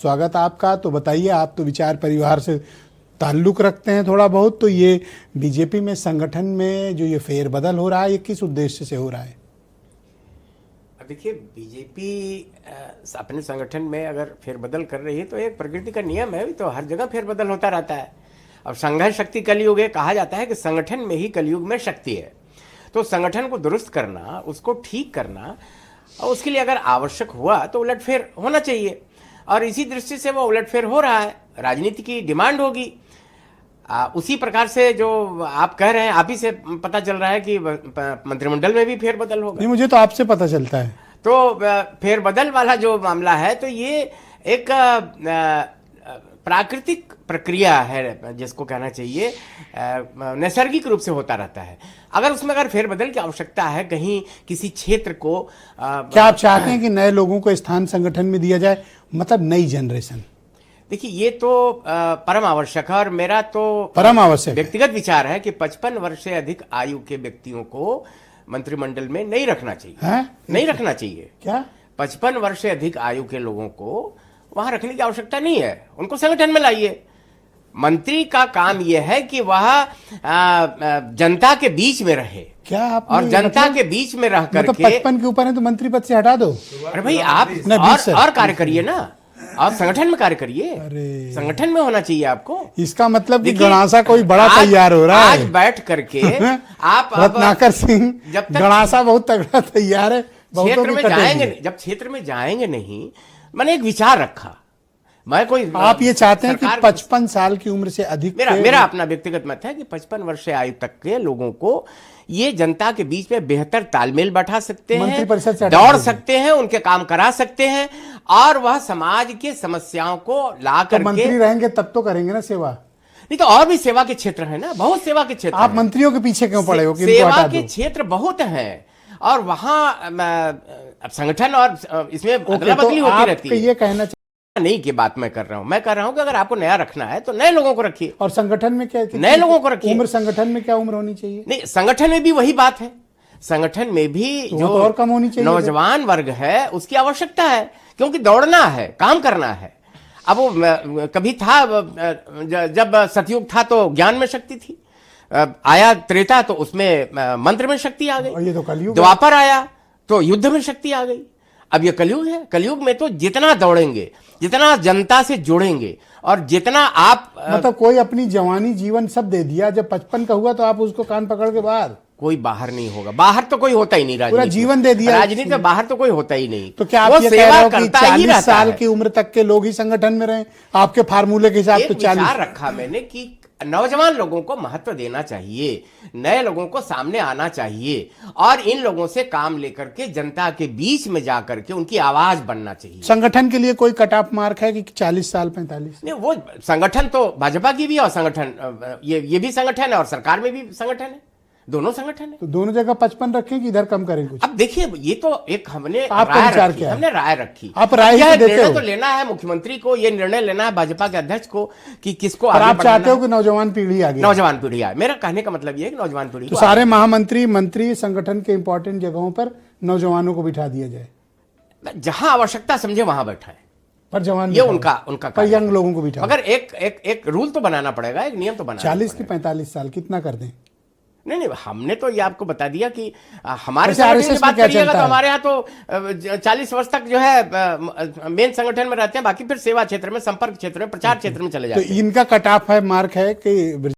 स्वागत आपका। तो बताइए, आप तो विचार परिवार से ताल्लुक रखते हैं थोड़ा बहुत, तो ये बीजेपी में संगठन में जो ये फेरबदल हो रहा है, ये किस उद्देश्य से हो रहा है? देखिए, बीजेपी अपने संगठन में अगर फेरबदल कर रही है तो एक प्रकृति का नियम है, तो हर जगह फेरबदल होता रहता है। अब संघर्ष शक्ति कलयुग है, कहा जाता है कि संगठन में ही कलयुग में शक्ति है। तो संगठन को दुरुस्त करना, उसको ठीक करना, और उसके लिए अगर आवश्यक हुआ तो उलटफेर होना चाहिए, और इसी दृष्टि से वो उलटफेर हो रहा है। राजनीति की डिमांड होगी। उसी प्रकार से जो आप कह रहे हैं, आप ही से पता चल रहा है कि मंत्रिमंडल में भी फेरबदल होगा। नहीं, मुझे तो आपसे पता चलता है। तो फेरबदल वाला जो मामला है, तो ये एक प्राकृतिक प्रक्रिया है, जिसको कहना चाहिए नैसर्गिक रूप से होता रहता है। अगर उसमें अगर फेरबदल की आवश्यकता है कहीं किसी क्षेत्र को, क्या आप चाहते हैं कि नए लोगों को स्थान संगठन में दिया जाए, मतलब नई जनरेशन? देखिए, ये तो परम आवश्यक है, और मेरा तो परम आवश्यक व्यक्तिगत विचार है कि 55 वर्ष से अधिक आयु के व्यक्तियों को मंत्रिमंडल में नहीं रखना चाहिए है? नहीं रखना चाहिए। क्या 55 वर्ष से अधिक आयु के लोगों को वहां रखने की आवश्यकता नहीं है, उनको संगठन में लाइए। मंत्री का काम यह है कि वह जनता के बीच में रहे। क्या आप और जनता के बीच में रह करके, 55 के ऊपर है तो मंत्री पद से हटा दो। अरे भाई, आप और कार्य करिए ना, आप संगठन में कार्य करिए। संगठन में होना चाहिए आपको। इसका मतलब कि गणासा कोई बड़ा तैयार हो रहा है आज बैठ करके। आप रत्नाकर सिंह, जब तक गणासा बहुत तगड़ा तैयार है, क्षेत्र में जाएंगे, जब क्षेत्र में जाएंगे नहीं, मैंने एक विचार रखा। मैं कोई, आप ये चाहते हैं कि 55 साल की उम्र से अधिक, मेरा अपना व्यक्तिगत मत है कि 55 वर्ष से आयु तक के लोगों को ये जनता के बीच में बेहतर तालमेल बैठा सकते हैं, दौड़ सकते हैं, उनके काम करा सकते हैं, और वह समाज के समस्याओं को ला करके। मंत्री रहेंगे तब तो करेंगे ना सेवा। नहीं तो और भी सेवा के क्षेत्र है ना, बहुत सेवा के क्षेत्र। आप मंत्रियों के पीछे क्यों पड़े हो? सेवा के क्षेत्र बहुत हैं, और वहां संगठन और इसमें अदला बदली होती रहती है। ये कहना नहीं की बात मैं कर रहा हूं। मैं कर रहा हूं कि अगर आपको नया रखना है तो नए लोगों को रखिए। और संगठन में क्या, नए लोगों को रखिए। उम्र संगठन में क्या उम्र होनी चाहिए? नहीं, संगठन में भी वही बात है। संगठन में भी तो जो तो और कम होनी चाहिए। नौजवान वर्ग है, उसकी आवश्यकता है, क्योंकि दौड़ना है, काम करना है। अब वो कभी था, जब सतयुग था तो ज्ञान में शक्ति थी, आया त्रेता तो उसमें मंत्र में शक्ति आ गई, ये तो कलयुग। द्वापर आया तो युद्ध में शक्ति आ गई। अब ये कलयुग है। कलयुग में तो जितना दौड़ेंगे, जितना जनता से जुड़ेंगे, और जितना आप मतलब कोई अपनी जवानी जीवन सब दे दिया, जब 55 का हुआ तो आप उसको कान पकड़ के बाहर? कोई बाहर नहीं होगा, बाहर तो कोई होता ही नहीं। पूरा जीवन दे दिया राजनीति में, बाहर तो कोई होता ही नहीं। तो क्या आप ये कह रहे हो कि 40 साल की उम्र तक के लोग ही संगठन में रहें? आपके फार्मूले के हिसाब तो 40 रखा मैंने कि नौजवान लोगों को महत्व देना चाहिए, नए लोगों को सामने आना चाहिए, और इन लोगों से काम लेकर के जनता के बीच में जाकर के उनकी आवाज बनना चाहिए। संगठन के लिए कोई कट ऑफ मार्क है कि 40 साल 45? नहीं, वो संगठन तो भाजपा की भी, और संगठन ये भी संगठन है, और सरकार में भी संगठन है, दोनों संगठन है। तो दोनों जगह 55 रखें कि इधर कम करें कुछ? अब देखिए, ये तो एक हमने राय रखी। आप राय ही देते हो। तो लेना है मुख्यमंत्री को, ये निर्णय लेना है भाजपा के अध्यक्ष को कि किसको आगे बढ़ाना है। आप चाहते हो कि नौजवान पीढ़ी आगे? नौजवान पीढ़ी आए। मेरा कहने का मतलब ये है कि नौजवान पीढ़ी। तो सारे महामंत्री, मंत्री संगठन के इंपॉर्टेंट जगहों पर नौजवानों को बिठा दिया जाए, जहां आवश्यकता समझे वहां बैठाएं। पर जवान ये उनका यंग लोगों को बिठा। मगर एक रूल तो बनाना पड़ेगा, एक नियम तो बनाना। 40 की 45 साल कितना कर दें? नहीं, हमने तो ये आपको बता दिया कि हमारे संगठन की बात करिएगा तो हमारे यहाँ तो 40 वर्ष तक जो है मेन संगठन में रहते हैं, बाकी फिर सेवा क्षेत्र में, संपर्क क्षेत्र में, प्रचार क्षेत्र में चले जाते हैं। तो इनका कट ऑफ है, मार्क है कि